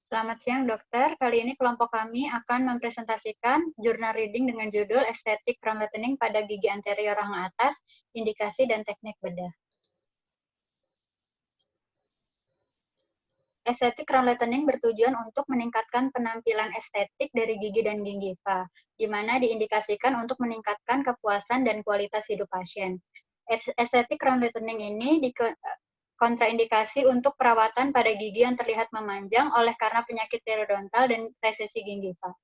Selamat siang, dokter. Kali ini kelompok kami akan mempresentasikan jurnal reading dengan judul Estetik Crown Lightening pada gigi anterior rahang atas, indikasi dan teknik bedah. Estetik crown lightening bertujuan untuk meningkatkan penampilan estetik dari gigi dan gingiva, di mana diindikasikan untuk meningkatkan kepuasan dan kualitas hidup pasien. Estetik crown lightening ini kontraindikasi untuk perawatan pada gigi yang terlihat memanjang oleh karena penyakit periodontal dan resesi gingiva.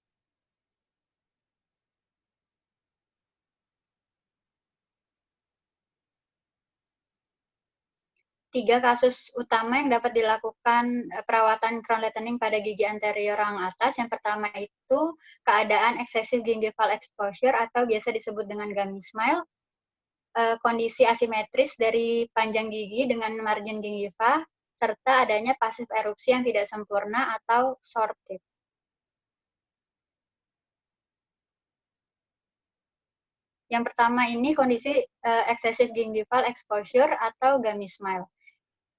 Tiga kasus utama yang dapat dilakukan perawatan crown lightening pada gigi anterior rahang atas. Yang pertama itu keadaan excessive gingival exposure atau biasa disebut dengan gummy smile, kondisi asimetris dari panjang gigi dengan margin gingiva, serta adanya pasif erupsi yang tidak sempurna atau short tip. Yang pertama ini kondisi excessive gingival exposure atau gummy smile.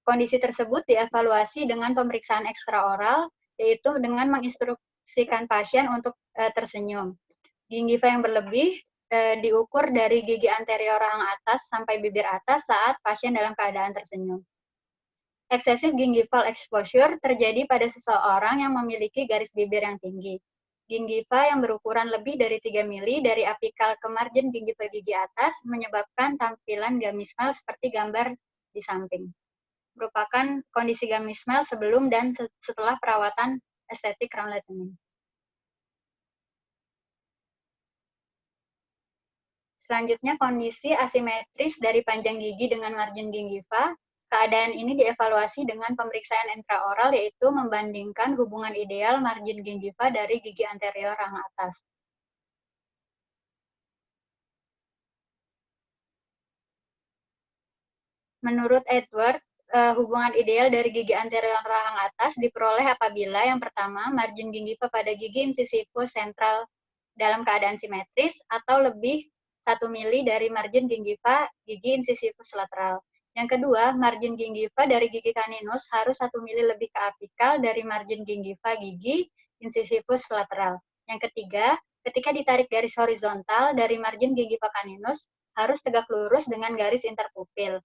Kondisi tersebut dievaluasi dengan pemeriksaan ekstraoral, yaitu dengan menginstruksikan pasien untuk tersenyum. Gingiva yang berlebih diukur dari gigi anterior rahang atas sampai bibir atas saat pasien dalam keadaan tersenyum. Excessive gingival exposure terjadi pada seseorang yang memiliki garis bibir yang tinggi. Gingiva yang berukuran lebih dari 3 mili dari apikal ke margin gingiva gigi atas menyebabkan tampilan gummy smile seperti gambar di samping. Merupakan kondisi gummy smile sebelum dan setelah perawatan estetik crown lightening. Selanjutnya, kondisi asimetris dari panjang gigi dengan margin gingiva. Keadaan ini dievaluasi dengan pemeriksaan intraoral, yaitu membandingkan hubungan ideal margin gingiva dari gigi anterior rahang atas. Menurut Edward, hubungan ideal dari gigi anterior rahang atas diperoleh apabila yang pertama, margin gingiva pada gigi incisivus sentral dalam keadaan simetris atau lebih 1 mili dari margin gingiva gigi incisivus lateral. Yang kedua, margin gingiva dari gigi caninus harus 1 mili lebih ke apikal dari margin gingiva gigi incisivus lateral. Yang ketiga, ketika ditarik garis horizontal dari margin gingiva caninus harus tegak lurus dengan garis interpupil.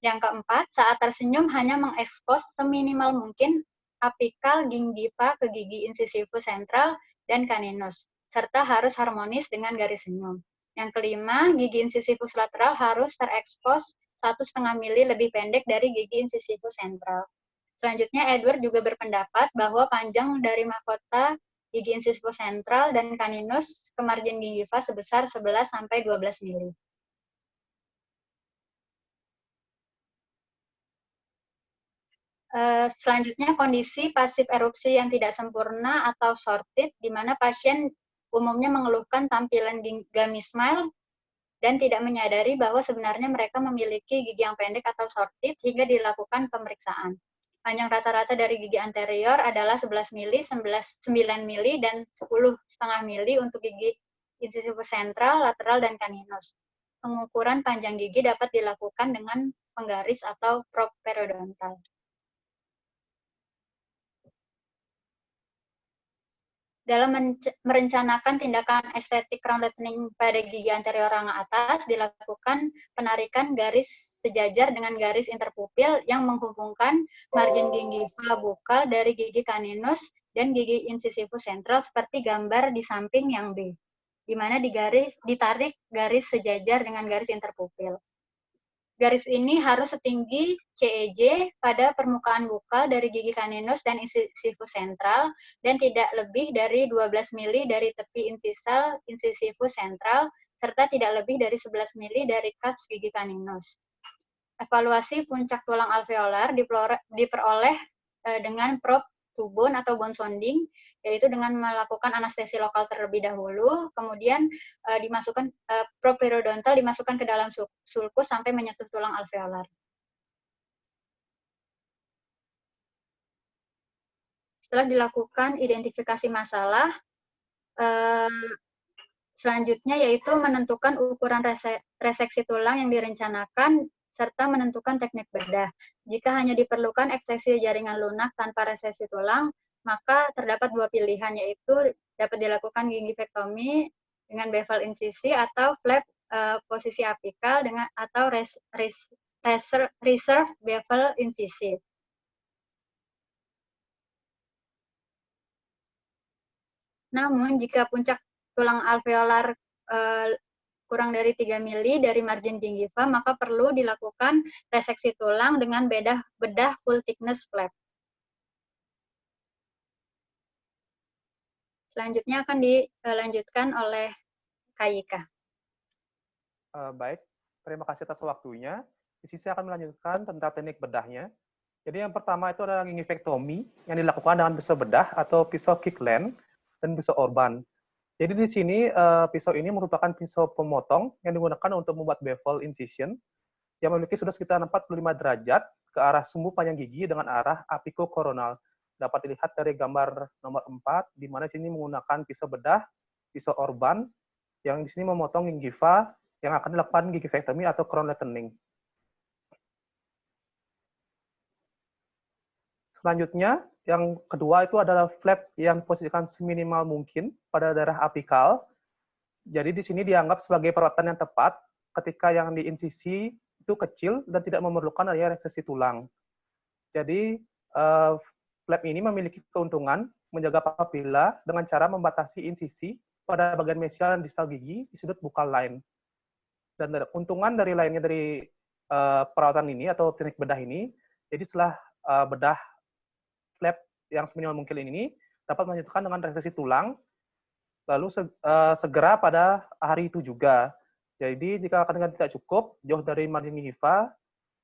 Yang keempat, saat tersenyum hanya mengekspos seminimal mungkin apikal gingiva ke gigi incisivus sentral dan caninus, serta harus harmonis dengan garis senyum. Yang kelima, gigi incisivus lateral harus terekspos 1,5 mili lebih pendek dari gigi incisivus sentral. Selanjutnya, Edward juga berpendapat bahwa panjang dari mahkota gigi incisivus sentral dan caninus ke margin gingiva sebesar 11-12 mili. Selanjutnya, kondisi pasif erupsi yang tidak sempurna atau shorted, di mana pasien umumnya mengeluhkan tampilan gummy smile dan tidak menyadari bahwa sebenarnya mereka memiliki gigi yang pendek atau shorted hingga dilakukan pemeriksaan. Panjang rata-rata dari gigi anterior adalah 11 mili, 9 mili, dan 10,5 mili untuk gigi incisivus sentral, lateral, dan caninus. Pengukuran panjang gigi dapat dilakukan dengan penggaris atau probe periodontal. Dalam merencanakan tindakan estetik crown lightening pada gigi anterior rahang atas, dilakukan penarikan garis sejajar dengan garis interpupil yang menghubungkan margin gingiva bukal dari gigi caninus dan gigi incisivus sentral seperti gambar di samping yang B, di mana ditarik garis sejajar dengan garis interpupil. Garis ini harus setinggi CEJ pada permukaan bukal dari gigi caninus dan incisivus sentral dan tidak lebih dari 12 mili dari tepi incisivus sentral serta tidak lebih dari 11 mili dari cusp gigi caninus. Evaluasi puncak tulang alveolar diperoleh dengan probe tubon atau bone sounding, yaitu dengan melakukan anestesi lokal terlebih dahulu, kemudian dimasukkan probe periodontal dimasukkan ke dalam sulcus sampai menyentuh tulang alveolar. Setelah dilakukan identifikasi masalah, selanjutnya yaitu menentukan ukuran reseksi tulang yang direncanakan serta menentukan teknik bedah. Jika hanya diperlukan eksesi jaringan lunak tanpa resesi tulang, maka terdapat dua pilihan, yaitu dapat dilakukan gingivektomi dengan bevel insisi atau flap posisi apikal dengan atau reserve bevel insisi. Namun, jika puncak tulang alveolar kurang dari 3 mili dari margin gingiva, maka perlu dilakukan reseksi tulang dengan bedah full thickness flap. Selanjutnya akan dilanjutkan oleh Kayika. Baik, terima kasih atas waktunya. Di sini saya akan melanjutkan tentang teknik bedahnya. Jadi yang pertama itu adalah gingivektomi yang dilakukan dengan pisau bedah atau pisau Kirkland dan pisau Orban. Jadi di sini pisau ini merupakan pisau pemotong yang digunakan untuk membuat bevel incision yang memiliki sudut sekitar 45 derajat ke arah sumbu panjang gigi dengan arah apikokoronal. Dapat dilihat dari gambar nomor 4, di mana sini menggunakan pisau bedah, pisau Orban, yang di sini memotong gingiva yang akan dilakukan gingivektomi atau crown lengthening. Selanjutnya, yang kedua itu adalah flap yang posisikan seminimal mungkin pada daerah apikal. Jadi di sini dianggap sebagai perawatan yang tepat ketika yang diinsisi itu kecil dan tidak memerlukan adanya resesi tulang. Jadi flap ini memiliki keuntungan menjaga papila dengan cara membatasi insisi pada bagian mesial dan distal gigi di sudut buccal line. Dan keuntungan dari lainnya dari perawatan ini atau teknik bedah ini, jadi setelah bedah flap yang seminimal mungkin ini dapat melanjutkan dengan resesi tulang, lalu segera pada hari itu juga. Jadi jika kandungan tidak cukup, jauh dari margin gingiva,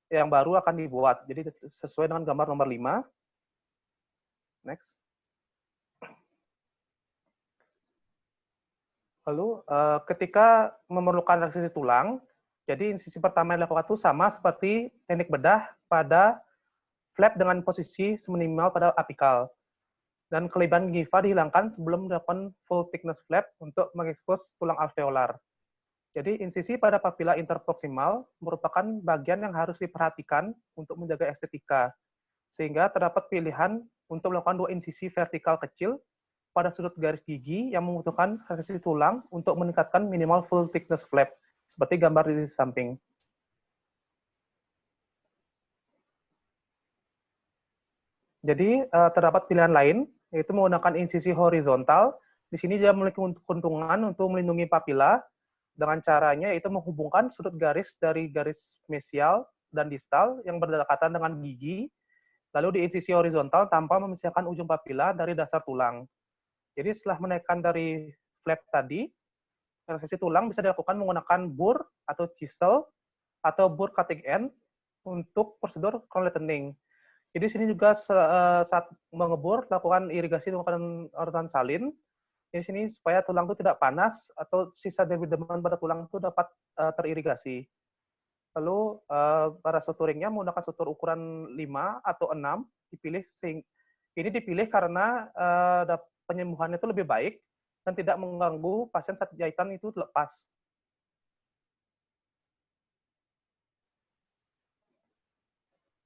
yang baru akan dibuat. Jadi sesuai dengan gambar nomor 5. Next. Lalu ketika memerlukan resesi tulang, jadi insisi pertama yang dilakukan itu sama seperti teknik bedah pada flap dengan posisi seminimal pada apikal. Dan kelebihan gingiva dihilangkan sebelum dilakukan full thickness flap untuk mengekspos tulang alveolar. Jadi insisi pada papila interproksimal merupakan bagian yang harus diperhatikan untuk menjaga estetika, sehingga terdapat pilihan untuk melakukan dua insisi vertikal kecil pada sudut garis gigi yang membutuhkan resesi tulang untuk meningkatkan minimal full thickness flap, seperti gambar di samping. Jadi terdapat pilihan lain, yaitu menggunakan insisi horizontal. Di sini dia memiliki keuntungan untuk melindungi papila dengan caranya yaitu menghubungkan sudut garis dari garis mesial dan distal yang berdekatan dengan gigi, lalu di insisi horizontal tanpa memisahkan ujung papila dari dasar tulang. Jadi setelah menaikkan dari flap tadi, resesi tulang bisa dilakukan menggunakan bur atau chisel atau bur cutting end untuk prosedur crown lengthening. Jadi sini juga saat mengebur lakukan irigasi menggunakan urutan salin. Di sini supaya tulang itu tidak panas atau sisa debu-debuan pada tulang itu dapat teririgasi. Lalu pada suturingnya menggunakan sutur ukuran 5 atau 6 dipilih. Ini dipilih karena penyembuhannya itu lebih baik dan tidak mengganggu pasien saat jahitan itu lepas.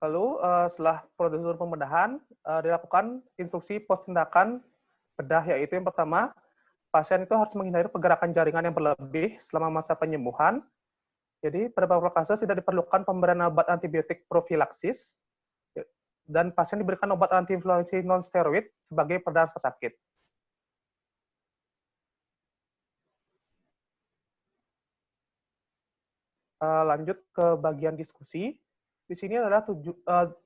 Lalu setelah prosedur pembedahan dilakukan instruksi pos tindakan bedah, yaitu yang pertama, pasien itu harus menghindari pergerakan jaringan yang berlebih selama masa penyembuhan. Jadi pada beberapa kasus tidak diperlukan pemberian obat antibiotik profilaksis dan pasien diberikan obat antiinflamasi non-steroid sebagai peredam rasa sakit. Lanjut ke bagian diskusi. Di sini adalah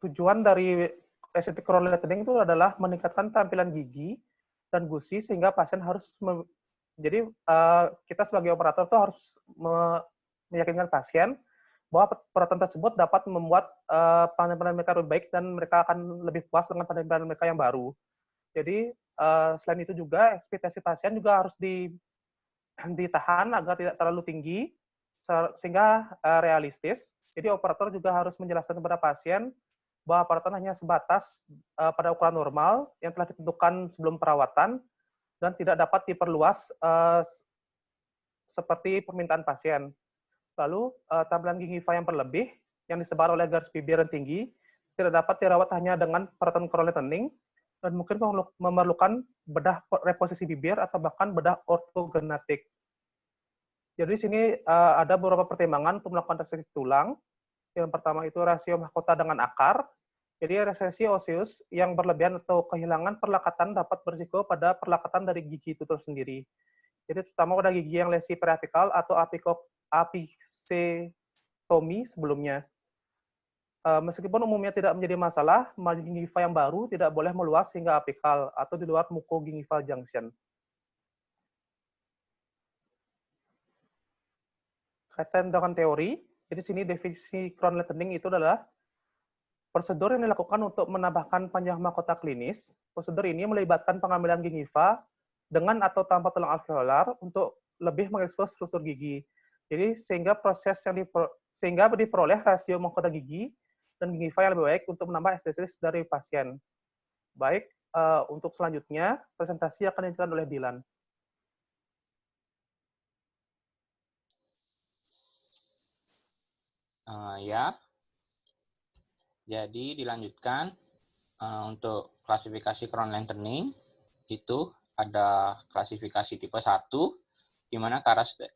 tujuan dari estetik crown lengthening itu adalah meningkatkan tampilan gigi dan gusi sehingga pasien harus jadi kita sebagai operator itu harus meyakinkan pasien bahwa perawatan tersebut dapat membuat penampilan mereka lebih baik dan mereka akan lebih puas dengan penampilan mereka yang baru. Jadi selain itu juga ekspektasi pasien juga harus ditahan agar tidak terlalu tinggi sehingga realistis. Jadi operator juga harus menjelaskan kepada pasien bahwa perawatan hanya sebatas pada ukuran normal yang telah ditentukan sebelum perawatan dan tidak dapat diperluas seperti permintaan pasien. Lalu tampilan gingiva yang berlebih yang disebar oleh garis bibir yang tinggi tidak dapat dirawat hanya dengan perawatan crown lengthening dan mungkin memerlukan bedah reposisi bibir atau bahkan bedah ortogenetik. Jadi di sini ada beberapa pertimbangan untuk melakukan reseksi tulang. Yang pertama itu rasio mahkota dengan akar. Jadi resesi osius yang berlebihan atau kehilangan perlekatan dapat berisiko pada perlekatan dari gigi itu tersendiri. Jadi terutama pada gigi yang lesi periapikal atau apicectomy sebelumnya. Meskipun umumnya tidak menjadi masalah, margin gingiva yang baru tidak boleh meluas hingga apikal atau di luar mucogingival junction. Kaitan dengan teori, jadi sini definisi crown lengthening itu adalah prosedur yang dilakukan untuk menambahkan panjang mahkota klinis. Prosedur ini melibatkan pengambilan gingiva dengan atau tanpa tulang alveolar untuk lebih mengekspos struktur gigi. Jadi sehingga diperoleh rasio mahkota gigi dan gingiva yang lebih baik untuk menambah estetis dari pasien. Baik, untuk selanjutnya presentasi akan dilanjutkan oleh Dilan. Ya, jadi dilanjutkan untuk klasifikasi crown lengthening itu ada klasifikasi tipe 1 di mana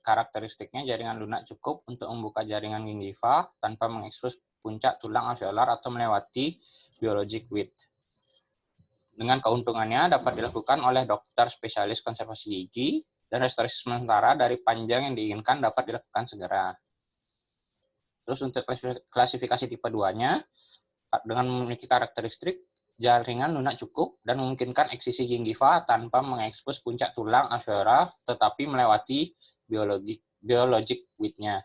karakteristiknya jaringan lunak cukup untuk membuka jaringan gingiva tanpa mengekspos puncak tulang alveolar atau melewati biologic width. Dengan keuntungannya dapat dilakukan oleh dokter spesialis konservasi gigi dan restorasi sementara dari panjang yang diinginkan dapat dilakukan segera. Terus untuk klasifikasi tipe 2-nya, dengan memiliki karakteristik jaringan lunak cukup dan memungkinkan eksisi gingiva tanpa mengekspos puncak tulang alveolar tetapi melewati biologic width-nya.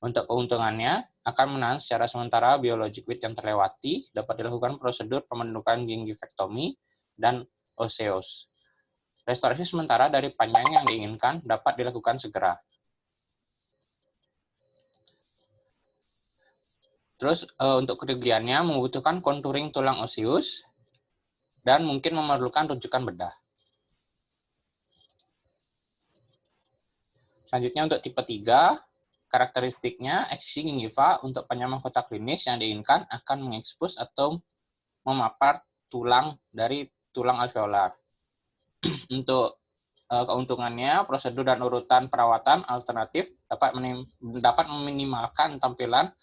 Untuk keuntungannya, akan menahan secara sementara biologic width yang terlewati, dapat dilakukan prosedur pembentukan gingivektomi dan oseos. Restorasi sementara dari panjang yang diinginkan dapat dilakukan segera. Terus untuk kerugiannya membutuhkan contouring tulang osius dan mungkin memerlukan rujukan bedah. Selanjutnya untuk tipe 3, karakteristiknya eksisi gingiva untuk panjang mahkota klinis yang diinginkan akan mengekspos atau memapar tulang dari tulang alveolar. Untuk keuntungannya, prosedur dan urutan perawatan alternatif dapat meminimalkan tampilan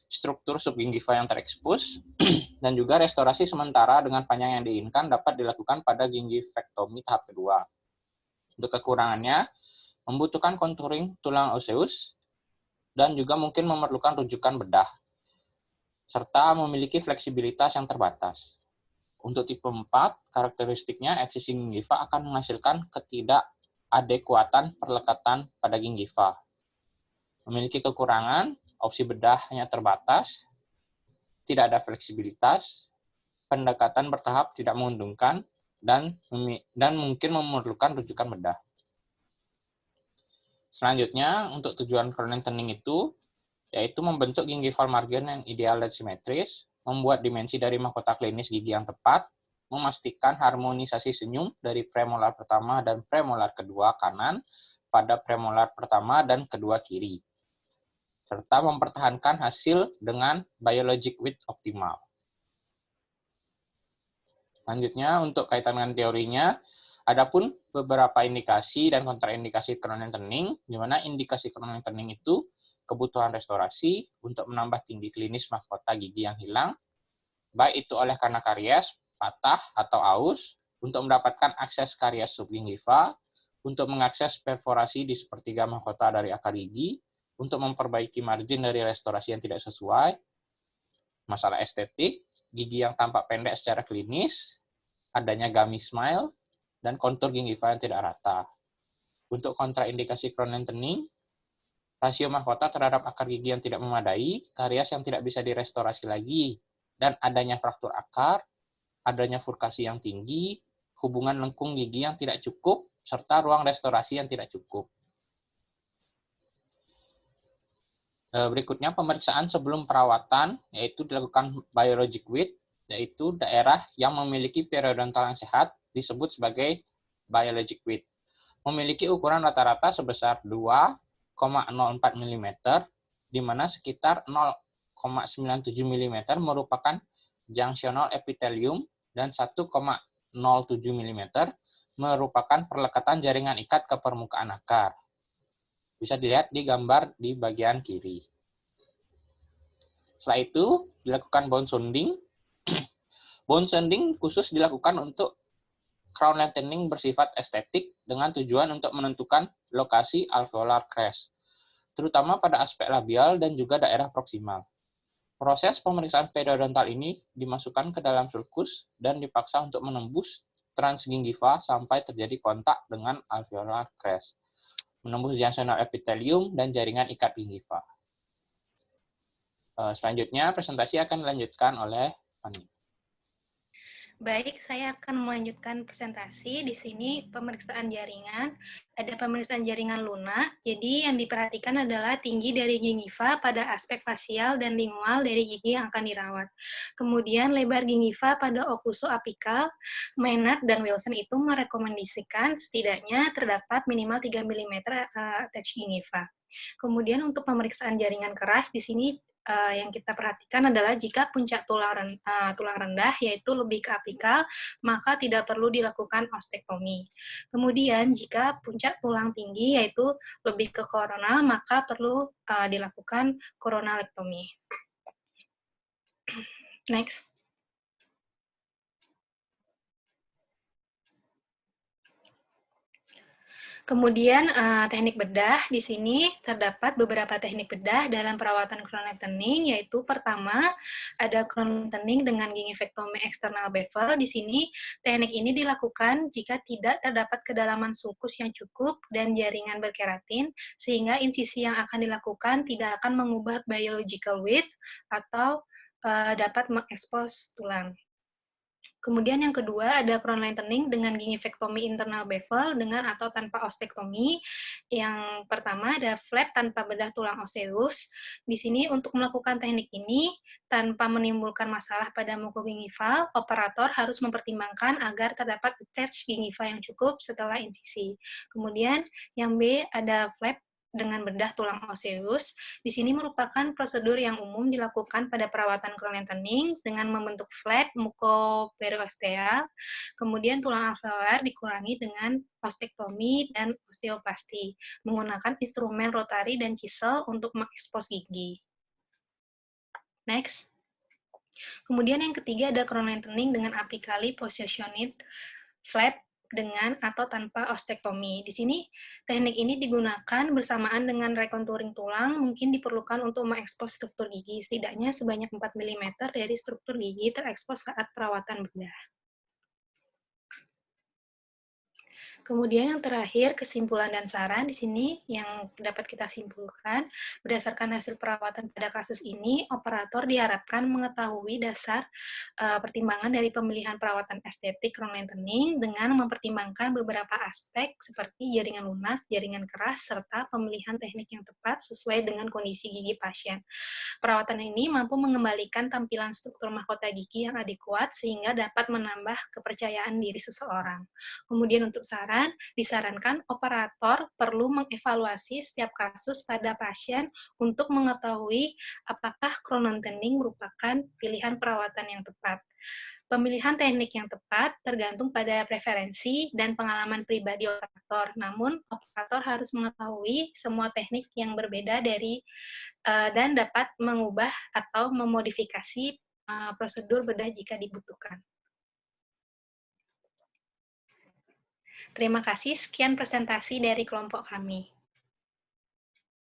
struktur subgingiva yang terekspos, dan juga restorasi sementara dengan panjang yang diinginkan dapat dilakukan pada gingivektomi tahap kedua. Untuk kekurangannya, membutuhkan contouring tulang oseus, dan juga mungkin memerlukan rujukan bedah, serta memiliki fleksibilitas yang terbatas. Untuk tipe 4, karakteristiknya eksisi gingiva akan menghasilkan ketidakadekuatan perlekatan pada gingiva. Memiliki kekurangan, opsi bedahnya terbatas, tidak ada fleksibilitas, pendekatan bertahap tidak menguntungkan, dan mungkin memerlukan rujukan bedah. Selanjutnya, untuk tujuan crown lengthening itu, yaitu membentuk gingival margin yang ideal dan simetris, membuat dimensi dari mahkota klinis gigi yang tepat, memastikan harmonisasi senyum dari premolar pertama dan premolar kedua kanan pada premolar pertama dan kedua kiri, serta mempertahankan hasil dengan biologic width optimal. Selanjutnya, untuk kaitan dengan teorinya, adapun beberapa indikasi dan kontraindikasi crown lengthening, di mana indikasi crown lengthening itu kebutuhan restorasi untuk menambah tinggi klinis mahkota gigi yang hilang, baik itu oleh karena karies, patah, atau aus, untuk mendapatkan akses karies subgingiva, untuk mengakses perforasi di sepertiga mahkota dari akar gigi, untuk memperbaiki margin dari restorasi yang tidak sesuai, masalah estetik, gigi yang tampak pendek secara klinis, adanya gummy smile, dan kontur gingiva yang tidak rata. Untuk kontraindikasi crown lengthening, rasio mahkota terhadap akar gigi yang tidak memadai, karies yang tidak bisa direstorasi lagi, dan adanya fraktur akar, adanya furkasi yang tinggi, hubungan lengkung gigi yang tidak cukup, serta ruang restorasi yang tidak cukup. Berikutnya pemeriksaan sebelum perawatan, yaitu dilakukan biologic width, yaitu daerah yang memiliki periodontal yang sehat, disebut sebagai biologic width. Memiliki ukuran rata-rata sebesar 2,04 mm, di mana sekitar 0,97 mm merupakan junctional epithelium dan 1,05 0,07 mm merupakan perlekatan jaringan ikat ke permukaan akar. Bisa dilihat di gambar di bagian kiri. Setelah itu, dilakukan bone sounding. Bone sounding khusus dilakukan untuk crown lengthening bersifat estetik dengan tujuan untuk menentukan lokasi alveolar crest, terutama pada aspek labial dan juga daerah proksimal. Proses pemeriksaan periodontal ini dimasukkan ke dalam sulcus dan dipaksa untuk menembus transgingiva sampai terjadi kontak dengan alveolar crest, menembus junctional epithelium dan jaringan ikat gingiva. Selanjutnya, presentasi akan dilanjutkan oleh Fanny. Baik, saya akan melanjutkan presentasi. Di sini pemeriksaan jaringan. Ada pemeriksaan jaringan lunak. Jadi yang diperhatikan adalah tinggi dari gingiva pada aspek fasial dan lingual dari gigi yang akan dirawat. Kemudian lebar gingiva pada okuso-apikal. Maynard dan Wilson itu merekomendasikan setidaknya terdapat minimal 3 mm attach gingiva. Kemudian untuk pemeriksaan jaringan keras di sini yang kita perhatikan adalah jika puncak tulang rendah, yaitu lebih ke apikal, maka tidak perlu dilakukan ostektomi. Kemudian jika puncak tulang tinggi, yaitu lebih ke korona, maka perlu dilakukan koronalektomi. Next. Kemudian teknik bedah, di sini terdapat beberapa teknik bedah dalam perawatan crown lengthening, yaitu pertama ada crown lengthening dengan gingivectomy external bevel. Di sini teknik ini dilakukan jika tidak terdapat kedalaman sulcus yang cukup dan jaringan berkeratin, sehingga insisi yang akan dilakukan tidak akan mengubah biological width atau dapat mengekspos tulang. Kemudian yang kedua ada crown lengthening dengan gingivectomy internal bevel dengan atau tanpa ostektomi. Yang pertama ada flap tanpa bedah tulang osseus. Di sini untuk melakukan teknik ini tanpa menimbulkan masalah pada mukogingival, operator harus mempertimbangkan agar terdapat attach gingiva yang cukup setelah insisi. Kemudian yang B ada flap dengan bedah tulang osseus. Di sini merupakan prosedur yang umum dilakukan pada perawatan crown lengthening dengan membentuk flap mukoperiosteal. Kemudian tulang alveolar dikurangi dengan ostektomi dan osteoplasti menggunakan instrumen rotari dan chisel untuk mengekspos gigi. Next. Kemudian yang ketiga ada crown lengthening dengan apically positioned flap dengan atau tanpa ostektomi. Di sini teknik ini digunakan bersamaan dengan recontouring tulang, mungkin diperlukan untuk mengekspos struktur gigi, setidaknya sebanyak 4 mm dari struktur gigi terekspos saat perawatan bedah. Kemudian yang terakhir, kesimpulan dan saran di sini yang dapat kita simpulkan, berdasarkan hasil perawatan pada kasus ini, operator diharapkan mengetahui dasar pertimbangan dari pemilihan perawatan estetik crown lengthening dengan mempertimbangkan beberapa aspek seperti jaringan lunak, jaringan keras, serta pemilihan teknik yang tepat sesuai dengan kondisi gigi pasien. Perawatan ini mampu mengembalikan tampilan struktur mahkota gigi yang adekuat sehingga dapat menambah kepercayaan diri seseorang. Kemudian untuk saran, disarankan operator perlu mengevaluasi setiap kasus pada pasien untuk mengetahui apakah crown lengthening merupakan pilihan perawatan yang tepat. Pemilihan teknik yang tepat tergantung pada preferensi dan pengalaman pribadi operator. Namun, operator harus mengetahui semua teknik yang berbeda dan dapat mengubah atau memodifikasi prosedur bedah jika dibutuhkan. Terima kasih, sekian presentasi dari kelompok kami.